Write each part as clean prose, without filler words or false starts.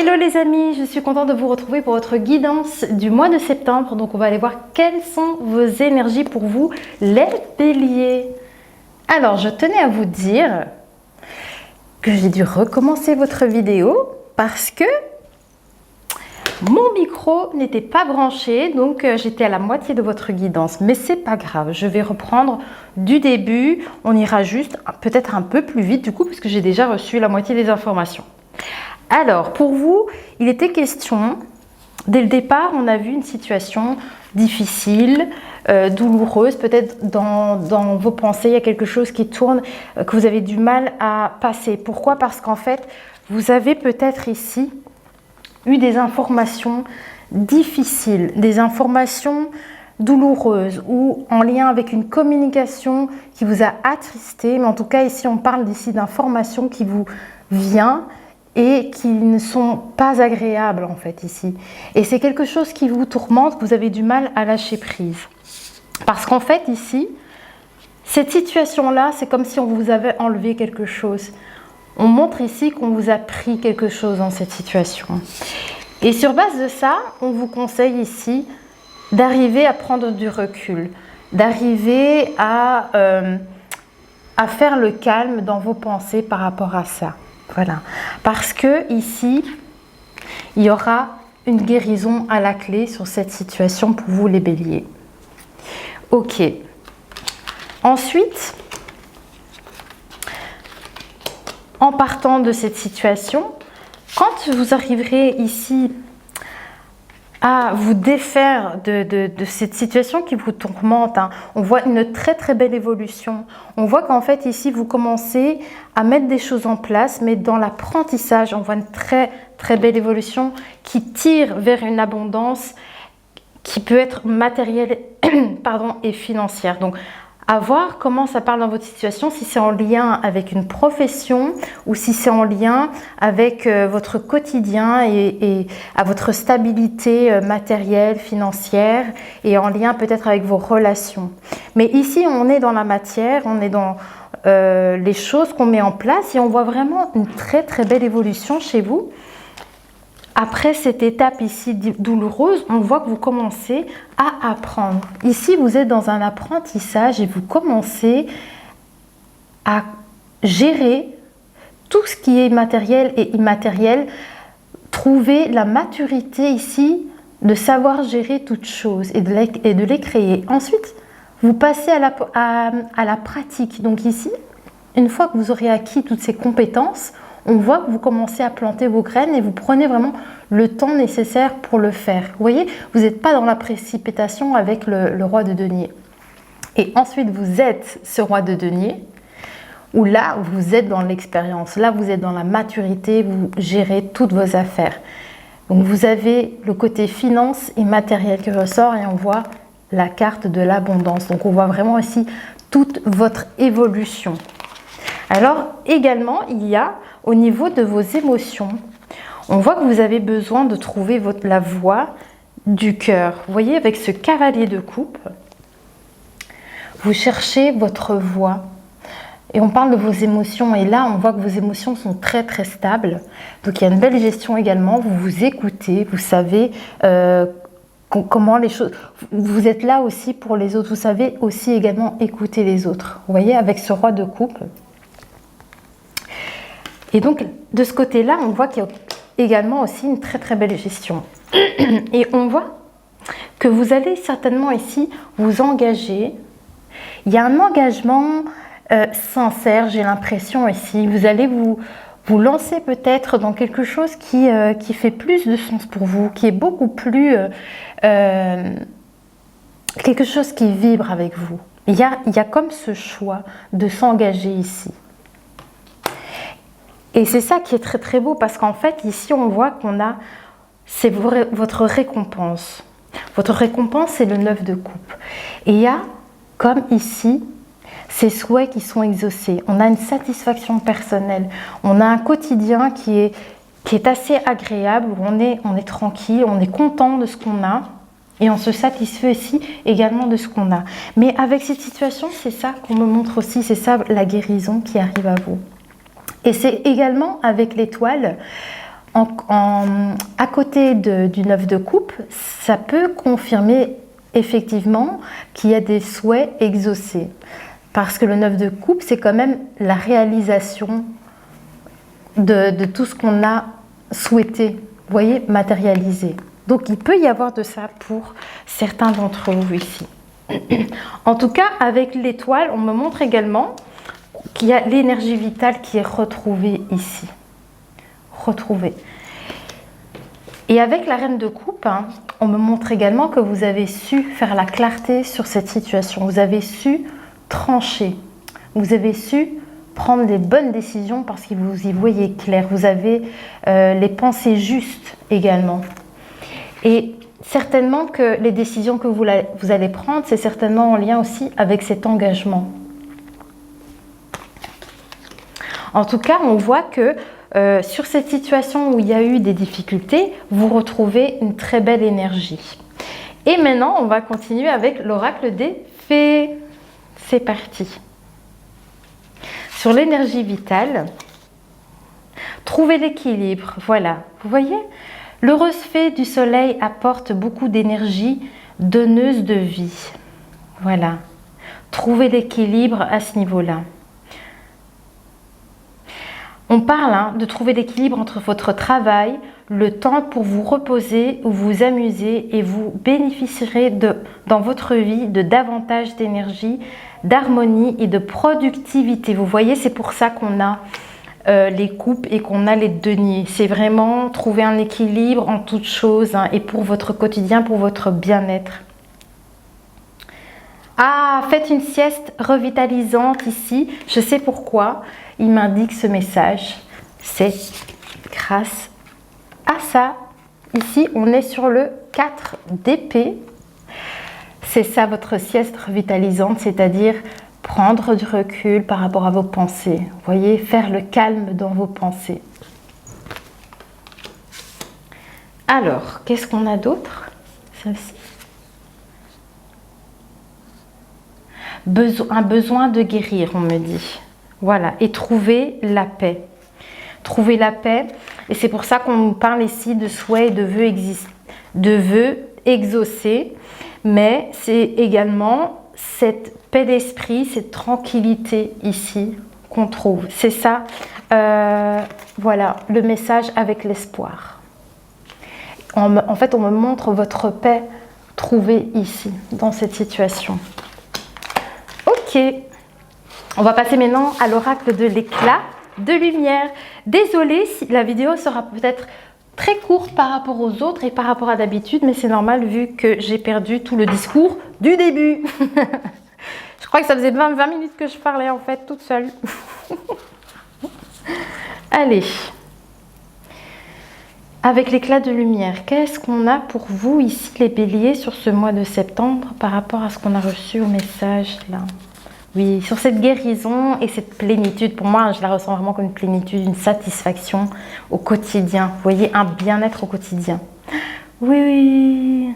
Hello les amis, je suis contente de vous retrouver pour votre guidance du mois de septembre. Donc on va aller voir quelles sont vos énergies pour vous, les béliers. Alors je tenais à vous dire que j'ai dû recommencer votre vidéo parce que mon micro n'était pas branché, donc j'étais à la moitié de votre guidance. Mais c'est pas grave, je vais reprendre du début. On ira juste peut-être un peu plus vite du coup, puisque j'ai déjà reçu la moitié des informations. Alors, pour vous, il était question, dès le départ, on a vu une situation difficile, douloureuse, peut-être dans vos pensées, il y a quelque chose qui tourne, que vous avez du mal à passer. Pourquoi? Parce qu'en fait, vous avez peut-être ici eu des informations difficiles, des informations douloureuses ou en lien avec une communication qui vous a attristé. Mais en tout cas, ici, on parle d'ici d'informations qui vous viennent et qui ne sont pas agréables en fait ici. Et c'est quelque chose qui vous tourmente, que vous avez du mal à lâcher prise. Parce qu'en fait ici, cette situation-là, c'est comme si on vous avait enlevé quelque chose. On montre ici qu'on vous a pris quelque chose dans cette situation. Et sur base de ça, on vous conseille ici d'arriver à prendre du recul, d'arriver à faire le calme dans vos pensées par rapport à ça. Voilà, parce que ici, il y aura une guérison à la clé sur cette situation pour vous les béliers. Ok. Ensuite, en partant de cette situation, quand vous arriverez ici à vous défaire de cette situation qui vous tourmente, hein, on voit une très très belle évolution. On voit qu'en fait ici vous commencez à mettre des choses en place, mais dans l'apprentissage on voit une très très belle évolution qui tire vers une abondance qui peut être matérielle pardon, et financière. Donc à voir comment ça parle dans votre situation, si c'est en lien avec une profession ou si c'est en lien avec votre quotidien et à votre stabilité matérielle, financière et en lien peut-être avec vos relations. Mais ici, on est dans la matière, on est dans les choses qu'on met en place et on voit vraiment une très très belle évolution chez vous. Après cette étape ici douloureuse, on voit que vous commencez à apprendre. Ici, vous êtes dans un apprentissage et vous commencez à gérer tout ce qui est matériel et immatériel. Trouver la maturité ici de savoir gérer toutes choses et de les créer. Ensuite, vous passez à la pratique. Donc ici, une fois que vous aurez acquis toutes ces compétences, on voit que vous commencez à planter vos graines et vous prenez vraiment le temps nécessaire pour le faire. Vous voyez, vous n'êtes pas dans la précipitation avec le roi de denier. Et ensuite, vous êtes ce roi de denier, où là, vous êtes dans l'expérience. Là, vous êtes dans la maturité, vous gérez toutes vos affaires. Donc, vous avez le côté finance et matériel qui ressort et on voit la carte de l'abondance. Donc, on voit vraiment ici toute votre évolution. Alors, également, il y a au niveau de vos émotions, on voit que vous avez besoin de trouver la voie du cœur. Vous voyez, avec ce cavalier de coupe, vous cherchez votre voie. Et on parle de vos émotions. Et là, on voit que vos émotions sont très, très stables. Donc, il y a une belle gestion également. Vous vous écoutez, vous savez comment les choses... Vous êtes là aussi pour les autres. Vous savez aussi également écouter les autres. Vous voyez, avec ce roi de coupe. Et donc, de ce côté-là, on voit qu'il y a également aussi une très très belle gestion. Et on voit que vous allez certainement ici vous engager. Il y a un engagement sincère, j'ai l'impression ici. Vous allez vous lancer peut-être dans quelque chose qui fait plus de sens pour vous, qui est beaucoup plus... quelque chose qui vibre avec vous. Il y a comme ce choix de s'engager ici. Et c'est ça qui est très très beau parce qu'en fait ici on voit c'est votre récompense. Votre récompense c'est le 9 de coupe. Et il y a comme ici ces souhaits qui sont exaucés. On a une satisfaction personnelle. On a un quotidien qui est assez agréable où on est tranquille, on est content de ce qu'on a. Et on se satisfait aussi également de ce qu'on a. Mais avec cette situation, c'est ça qu'on me montre aussi, c'est ça la guérison qui arrive à vous. Et c'est également avec l'étoile, À côté du 9 de coupe, ça peut confirmer effectivement qu'il y a des souhaits exaucés. Parce que le 9 de coupe, c'est quand même la réalisation de tout ce qu'on a souhaité, vous voyez, matérialiser. Donc il peut y avoir de ça pour certains d'entre vous ici. En tout cas, avec l'étoile, on me montre également qu'il y a l'énergie vitale qui est retrouvée ici. Retrouvée. Et avec la reine de coupe, on me montre également que vous avez su faire la clarté sur cette situation. Vous avez su trancher. Vous avez su prendre les bonnes décisions parce que vous y voyez clair. Vous avez les pensées justes également. Et certainement que les décisions que vous allez prendre, c'est certainement en lien aussi avec cet engagement. En tout cas, on voit que sur cette situation où il y a eu des difficultés, vous retrouvez une très belle énergie. Et maintenant, on va continuer avec l'oracle des fées. C'est parti. Sur l'énergie vitale, trouvez l'équilibre. Voilà, vous voyez, l'heureuse fée du soleil apporte beaucoup d'énergie donneuse de vie. Voilà, trouvez l'équilibre à ce niveau-là. On parle de trouver l'équilibre entre votre travail, le temps pour vous reposer ou vous amuser, et vous bénéficierez dans votre vie de davantage d'énergie, d'harmonie et de productivité. Vous voyez, c'est pour ça qu'on a les coupes et qu'on a les deniers. C'est vraiment trouver un équilibre en toutes choses et pour votre quotidien, pour votre bien-être. Ah, faites une sieste revitalisante ici. Je sais pourquoi il m'indique ce message. C'est grâce à ça. Ici, on est sur le 4 d'épée. C'est ça votre sieste revitalisante, c'est-à-dire prendre du recul par rapport à vos pensées. Vous voyez, faire le calme dans vos pensées. Alors, qu'est-ce qu'on a d'autre? Celle-ci. Un besoin de guérir, on me dit. Voilà, et trouver la paix. Trouver la paix, et c'est pour ça qu'on nous parle ici de souhaits et de vœux exaucés, mais c'est également cette paix d'esprit, cette tranquillité ici qu'on trouve. C'est ça, voilà, le message avec l'espoir. En fait, on me montre votre paix trouvée ici, dans cette situation. Ok, on va passer maintenant à l'oracle de l'éclat de lumière. Désolée si la vidéo sera peut-être très courte par rapport aux autres et par rapport à d'habitude, mais c'est normal vu que j'ai perdu tout le discours du début. Je crois que ça faisait 20 minutes que je parlais en fait toute seule. Allez, avec l'éclat de lumière, qu'est-ce qu'on a pour vous ici les béliers sur ce mois de septembre par rapport à ce qu'on a reçu au message là? Oui, sur cette guérison et cette plénitude, pour moi, je la ressens vraiment comme une plénitude, une satisfaction au quotidien. Vous voyez, un bien-être au quotidien. Oui,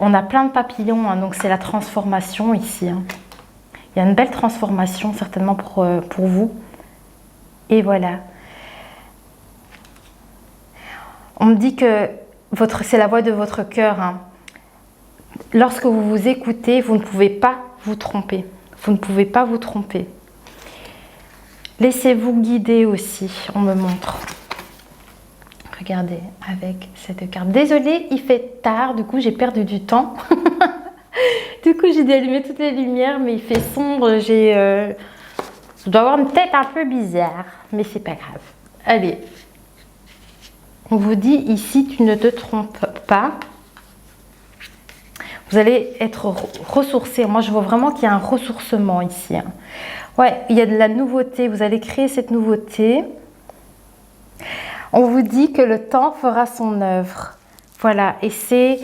on a plein de papillons, donc c'est la transformation ici. Il y a une belle transformation certainement pour vous. Et voilà. On me dit que c'est la voix de votre cœur. Lorsque vous vous écoutez, vous ne pouvez pas vous tromper. Vous ne pouvez pas vous tromper. Laissez-vous guider aussi, on me montre. Regardez, avec cette carte. Désolée, il fait tard, du coup j'ai perdu du temps. Du coup j'ai dû allumer toutes les lumières, mais il fait sombre. Je dois avoir une tête un peu bizarre, mais c'est pas grave. Allez. On vous dit ici, tu ne te trompes pas. Vous allez être ressourcé. Moi, je vois vraiment qu'il y a un ressourcement ici. Ouais, il y a de la nouveauté. Vous allez créer cette nouveauté. On vous dit que le temps fera son œuvre. Voilà, et c'est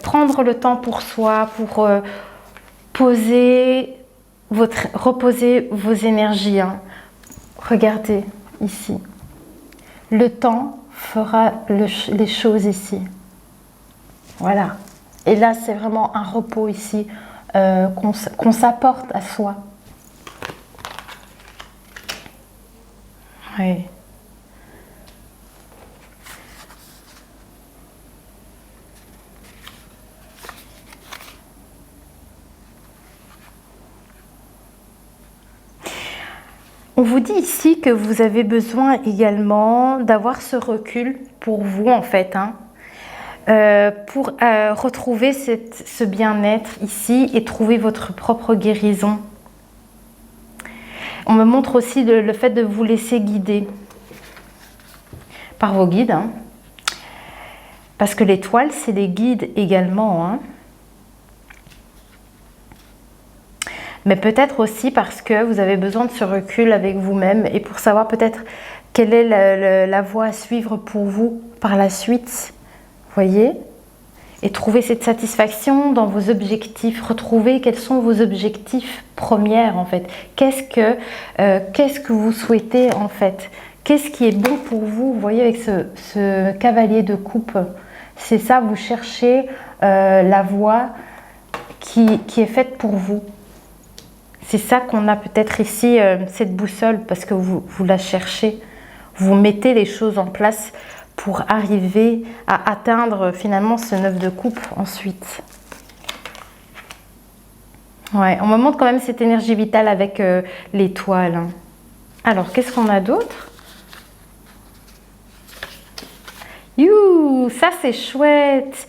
prendre le temps pour soi, pour reposer vos énergies. Regardez ici. Le temps fera les choses ici. Voilà. Et là, c'est vraiment un repos ici qu'on s'apporte à soi. Oui. On vous dit ici que vous avez besoin également d'avoir ce recul pour vous en fait, hein, pour retrouver ce bien-être ici et trouver votre propre guérison. On me montre aussi le fait de vous laisser guider par vos guides, hein, parce que l'étoile, c'est les guides également, hein. Mais peut-être aussi parce que vous avez besoin de ce recul avec vous-même et pour savoir peut-être quelle est la voie à suivre pour vous par la suite, voyez, et trouver cette satisfaction dans vos objectifs, retrouver quels sont vos objectifs premiers en fait, qu'est-ce que vous souhaitez en fait, qu'est-ce qui est bon pour vous, vous voyez avec ce cavalier de coupe, c'est ça, vous cherchez la voie qui est faite pour vous. C'est ça qu'on a peut-être ici, cette boussole, parce que vous la cherchez. Vous mettez les choses en place pour arriver à atteindre finalement ce 9 de coupe ensuite. Ouais, on me montre quand même cette énergie vitale avec l'étoile. Alors, qu'est-ce qu'on a d'autre? You, ça c'est chouette.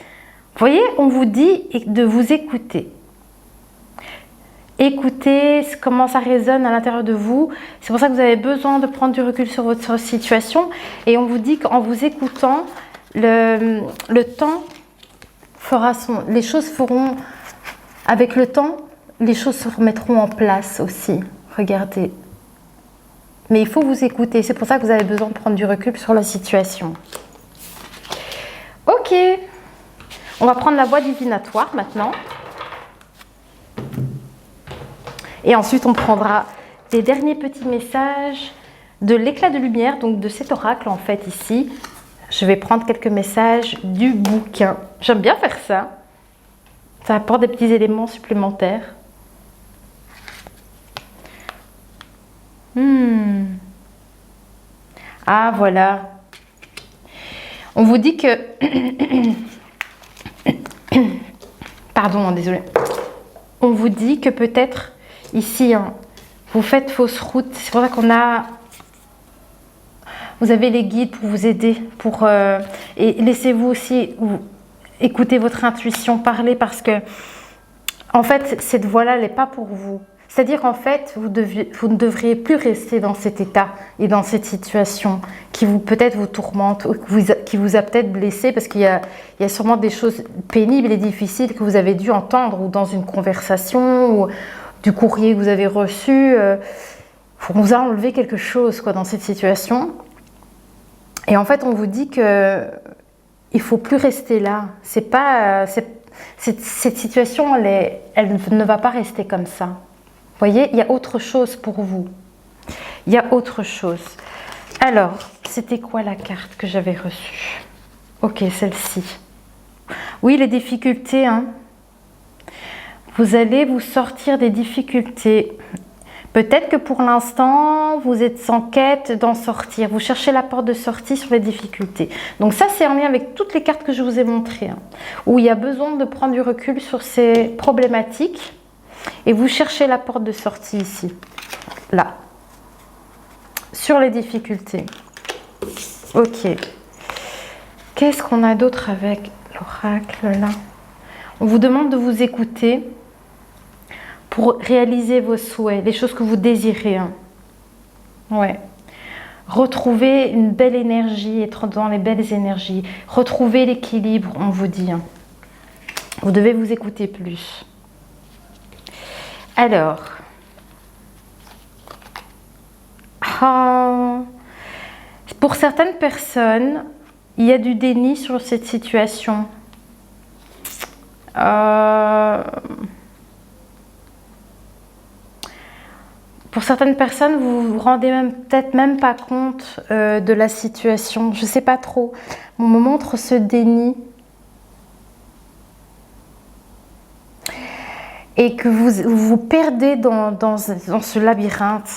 Vous voyez, on vous dit de vous écouter. Écoutez comment ça résonne à l'intérieur de vous. C'est pour ça que vous avez besoin de prendre du recul sur votre situation. Et on vous dit qu'en vous écoutant, le temps fera les choses feront, avec le temps, les choses se remettront en place aussi. Regardez. Mais il faut vous écouter. C'est pour ça que vous avez besoin de prendre du recul sur la situation. Ok. On va prendre la voie divinatoire maintenant. Et ensuite, on prendra les derniers petits messages de l'éclat de lumière, donc de cet oracle en fait ici. Je vais prendre quelques messages du bouquin. J'aime bien faire ça. Ça apporte des petits éléments supplémentaires. Ah, voilà. On vous dit que... Pardon, désolé. On vous dit que peut-être... Ici, hein, vous faites fausse route. C'est pour ça qu'on a... Vous avez les guides pour vous aider. Et laissez-vous aussi écouter votre intuition, parler parce que, en fait, cette voie-là, elle n'est pas pour vous. C'est-à-dire qu'en fait, vous ne devriez plus rester dans cet état et dans cette situation qui peut-être vous tourmente ou qui vous a peut-être blessé parce qu'il y a sûrement des choses pénibles et difficiles que vous avez dû entendre ou dans une conversation ou du courrier que vous avez reçu, on vous a enlevé quelque chose quoi, dans cette situation. Et en fait, on vous dit que il faut plus rester là. C'est pas, cette situation, elle ne va pas rester comme ça. Vous voyez, il y a autre chose pour vous. Il y a autre chose. Alors, c'était quoi la carte que j'avais reçue? Ok, celle-ci. Oui, les difficultés, hein. Vous allez vous sortir des difficultés. Peut-être que pour l'instant, vous êtes en quête d'en sortir. Vous cherchez la porte de sortie sur les difficultés. Donc ça, c'est en lien avec toutes les cartes que je vous ai montrées, hein, où il y a besoin de prendre du recul sur ces problématiques. Et vous cherchez la porte de sortie ici, là, sur les difficultés. Ok. Qu'est-ce qu'on a d'autre avec l'oracle, là? On vous demande de vous écouter pour réaliser vos souhaits, les choses que vous désirez. Hein. Ouais. Retrouver une belle énergie, être dans les belles énergies. Retrouver l'équilibre, on vous dit. Hein. Vous devez vous écouter plus. Alors. Pour certaines personnes, il y a du déni sur cette situation. Pour certaines personnes, vous vous rendez peut-être même pas compte de la situation. Je ne sais pas trop. On me montre ce déni. Et que vous vous perdez dans ce labyrinthe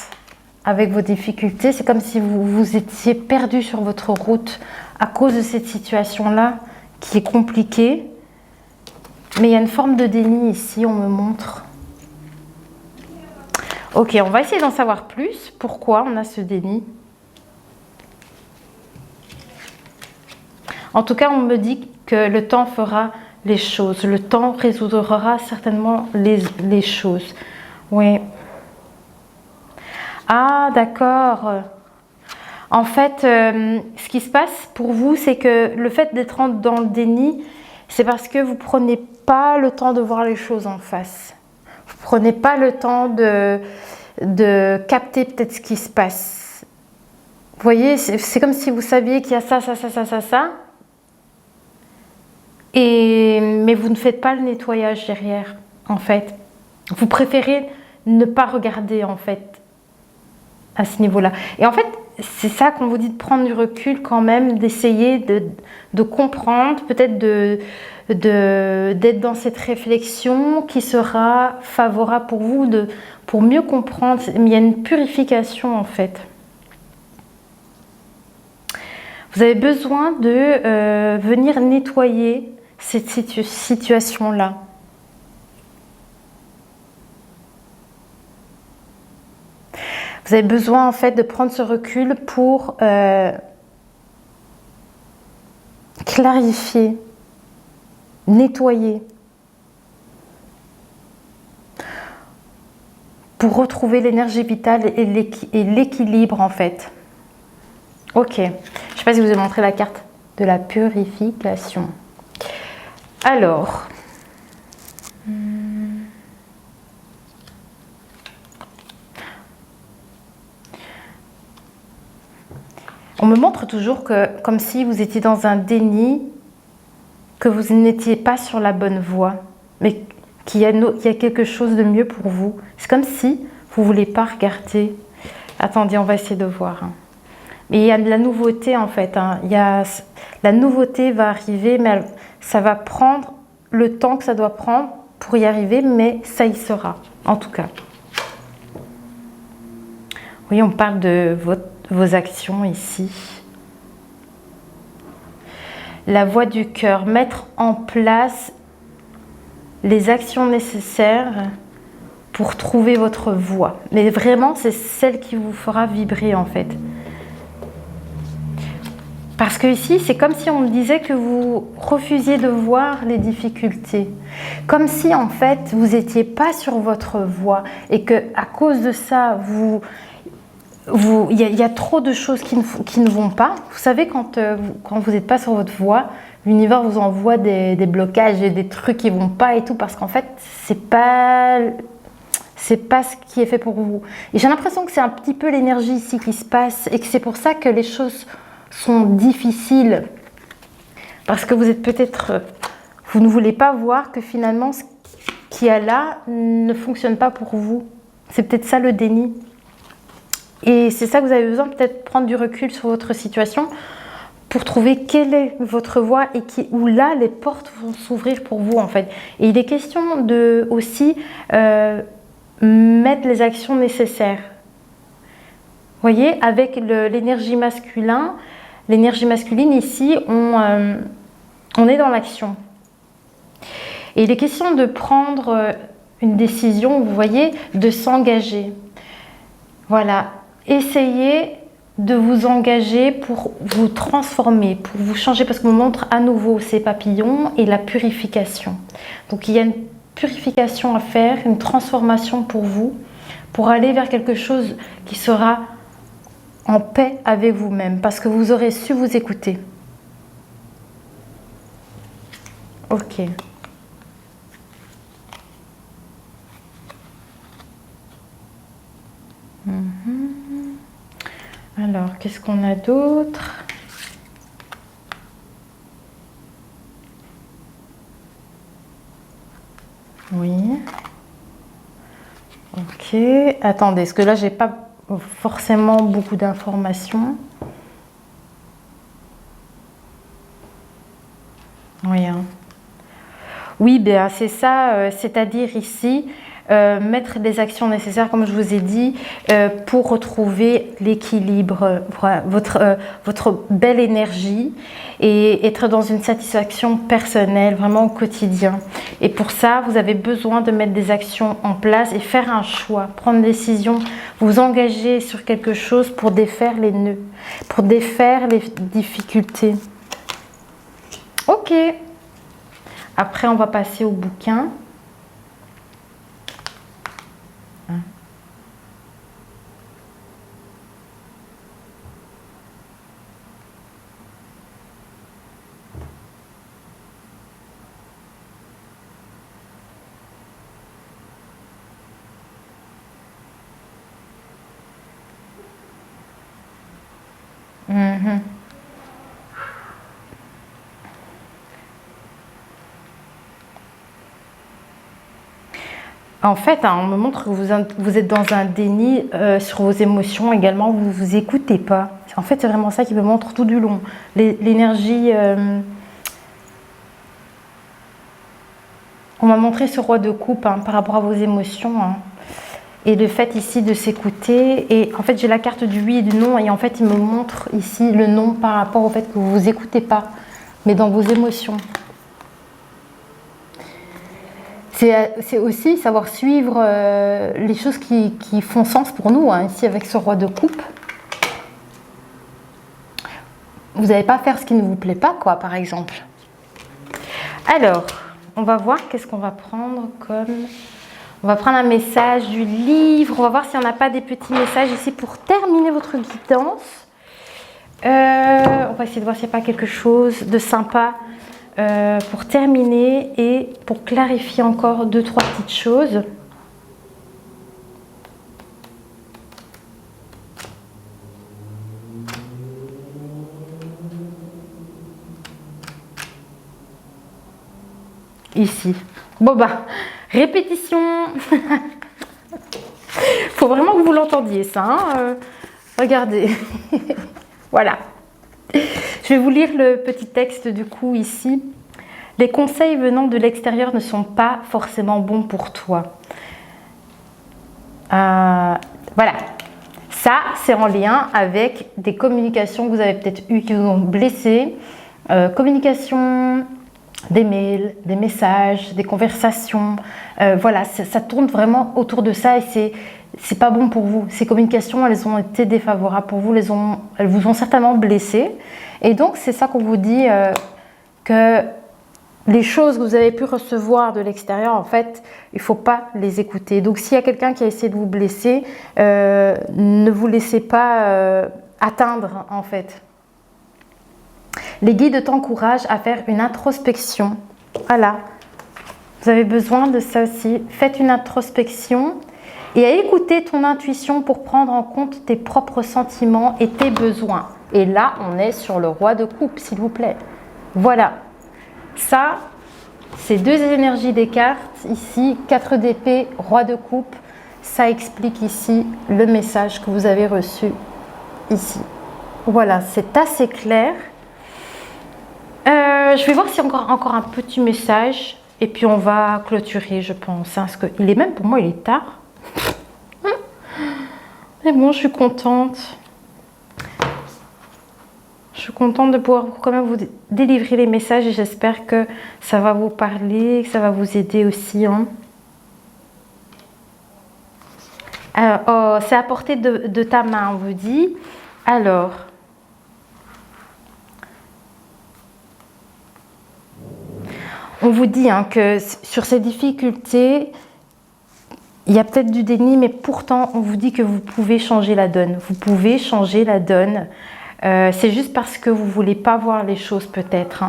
avec vos difficultés. C'est comme si vous étiez perdu sur votre route à cause de cette situation-là qui est compliquée. Mais il y a une forme de déni ici, on me montre. Ok, on va essayer d'en savoir plus. Pourquoi on a ce déni? En tout cas, on me dit que le temps fera les choses. Le temps résoudra certainement les choses. Oui. Ah, d'accord. En fait, ce qui se passe pour vous, c'est que le fait d'être dans le déni, c'est parce que vous ne prenez pas le temps de voir les choses en face. Vous ne prenez pas le temps de capter peut-être ce qui se passe. Vous voyez, c'est comme si vous saviez qu'il y a ça, ça, ça, ça, ça, ça. Mais vous ne faites pas le nettoyage derrière, en fait. Vous préférez ne pas regarder, en fait, à ce niveau-là. Et en fait, c'est ça qu'on vous dit, de prendre du recul quand même, d'essayer de comprendre, peut-être d'être dans cette réflexion qui sera favorable pour vous, pour mieux comprendre. Il y a une purification, en fait. Vous avez besoin de venir nettoyer cette situation-là. Vous avez besoin en fait de prendre ce recul pour clarifier, nettoyer, pour retrouver l'énergie vitale et l'équilibre en fait. Ok, je ne sais pas si je vous ai montré la carte de la purification. Alors, on me montre toujours que, comme si vous étiez dans un déni, que vous n'étiez pas sur la bonne voie, mais qu'il y a quelque chose de mieux pour vous. C'est comme si vous ne voulez pas regarder. Attendez, on va essayer de voir. Mais il y a de la nouveauté en fait. La nouveauté va arriver, mais ça va prendre le temps que ça doit prendre pour y arriver, mais ça y sera, en tout cas. Oui, on parle de vos actions ici. La voie du cœur, mettre en place les actions nécessaires pour trouver votre voie. Mais vraiment, c'est celle qui vous fera vibrer en fait. Parce que ici, c'est comme si on me disait que vous refusiez de voir les difficultés. Comme si en fait, vous n'étiez pas sur votre voie et que à cause de ça, il y a trop de choses qui ne vont pas. Vous savez, quand vous n'êtes pas sur votre voie, l'univers vous envoie des blocages et des trucs qui ne vont pas et tout, parce qu'en fait, c'est pas ce qui est fait pour vous. Et j'ai l'impression que c'est un petit peu l'énergie ici qui se passe et que c'est pour ça que les choses sont difficiles. Parce que vous êtes peut-être... Vous ne voulez pas voir que finalement, ce qu'il y a là ne fonctionne pas pour vous. C'est peut-être ça le déni. Et c'est ça que vous avez besoin, peut-être prendre du recul sur votre situation pour trouver quelle est votre voie et où là, les portes vont s'ouvrir pour vous en fait. Et il est question de aussi mettre les actions nécessaires. Vous voyez, avec l'énergie masculine, ici, on est dans l'action. Et il est question de prendre une décision, vous voyez, de s'engager. Voilà, essayez de vous engager pour vous transformer, pour vous changer, parce qu'on montre à nouveau ces papillons et la purification. Donc il y a une purification à faire, une transformation pour vous, pour aller vers quelque chose qui sera en paix avec vous-même, parce que vous aurez su vous écouter. Ok. Alors, qu'est-ce qu'on a d'autre? Oui. Ok. Attendez, parce que là, j'ai pas forcément beaucoup d'informations. Oui, hein. Oui, ben, c'est ça, c'est-à-dire ici, mettre les actions nécessaires, comme je vous ai dit, pour retrouver l'équilibre, votre belle énergie et être dans une satisfaction personnelle, vraiment au quotidien. Et pour ça, vous avez besoin de mettre des actions en place et faire un choix, prendre une décision, vous engager sur quelque chose pour défaire les nœuds, pour défaire les difficultés. Ok. Après, on va passer au bouquin. En fait, on me montre que vous êtes dans un déni sur vos émotions également, vous ne vous écoutez pas. En fait, c'est vraiment ça qui me montre tout du long. L'énergie... on m'a montré ce roi de coupe par rapport à vos émotions. Et le fait ici de s'écouter. Et en fait, j'ai la carte du oui et du non. Et en fait, il me montre ici le non par rapport au fait que vous ne vous écoutez pas, mais dans vos émotions. C'est aussi savoir suivre les choses qui font sens pour nous, ici avec ce roi de coupe. Vous n'allez pas faire ce qui ne vous plaît pas, quoi, par exemple. Alors, on va voir qu'est-ce qu'on va prendre comme... On va prendre un message du livre. On va voir s'il n'y en a pas des petits messages ici pour terminer votre guidance. On va essayer de voir s'il n'y a pas quelque chose de sympa pour terminer et pour clarifier encore 2-3 petites choses. Ici. Bon bah, répétition. Faut vraiment que vous l'entendiez ça. Regardez. Voilà. Je vais vous lire le petit texte du coup ici. Les conseils venant de l'extérieur ne sont pas forcément bons pour toi. Voilà. Ça, c'est en lien avec des communications que vous avez peut-être eues qui vous ont blessé. Communication, des mails, des messages, des conversations. Voilà, ça tourne vraiment autour de ça et c'est pas bon pour vous. Ces communications, elles ont été défavorables pour vous, elles vous ont certainement blessé. Et donc, c'est ça qu'on vous dit que les choses que vous avez pu recevoir de l'extérieur, en fait, il ne faut pas les écouter. Donc, s'il y a quelqu'un qui a essayé de vous blesser, ne vous laissez pas atteindre, en fait. Les guides t'encouragent à faire une introspection. Voilà. Vous avez besoin de ça aussi. Faites une introspection et à écouter ton intuition pour prendre en compte tes propres sentiments et tes besoins. Et là, on est sur le roi de coupe, s'il vous plaît. Voilà. Ça, c'est 2 énergies des cartes. Ici, 4 d'épée, roi de coupe. Ça explique ici le message que vous avez reçu ici. Voilà, c'est assez clair. Je vais voir s'il y a encore un petit message. Et puis, on va clôturer, je pense. Parce qu'il est même, pour moi, il est tard. Mais bon, je suis contente. Je suis contente de pouvoir quand même vous délivrer les messages et j'espère que ça va vous parler, que ça va vous aider aussi. Oh, c'est à portée de ta main, on vous dit. Alors, on vous dit que sur ces difficultés, il y a peut-être du déni, mais pourtant, on vous dit que vous pouvez changer la donne. Vous pouvez changer la donne. C'est juste parce que vous ne voulez pas voir les choses peut-être.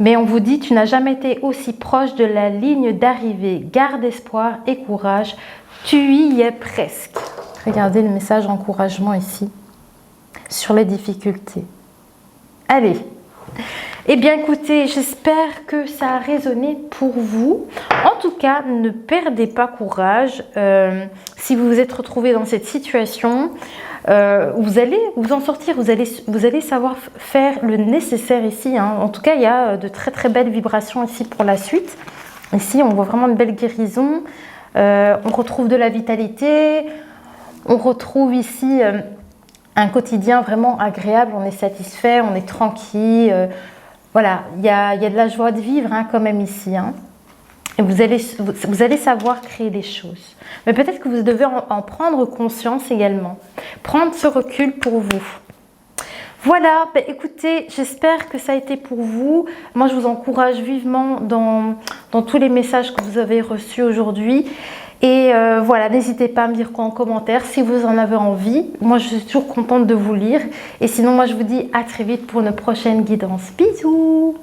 Mais on vous dit, tu n'as jamais été aussi proche de la ligne d'arrivée. Garde espoir et courage. Tu y es presque. Regardez le message d'encouragement ici. Sur les difficultés. Allez. Eh bien écoutez, j'espère que ça a résonné pour vous. En tout cas, ne perdez pas courage. Si vous vous êtes retrouvé dans cette situation, vous allez vous en sortir, vous allez savoir faire le nécessaire ici. En tout cas, il y a de très très belles vibrations ici pour la suite. Ici, on voit vraiment une belle guérison. On retrouve de la vitalité, on retrouve ici un quotidien vraiment agréable, on est satisfait, on est tranquille. Voilà, il y a de la joie de vivre hein, quand même ici. Hein. Et vous allez savoir créer des choses. Mais peut-être que vous devez en prendre conscience également. Prendre ce recul pour vous. Voilà, ben écoutez, j'espère que ça a été pour vous. Moi, je vous encourage vivement dans tous les messages que vous avez reçus aujourd'hui. Et voilà, n'hésitez pas à me dire quoi en commentaire si vous en avez envie. Moi, je suis toujours contente de vous lire. Et sinon, moi, je vous dis à très vite pour une prochaine guidance. Bisous!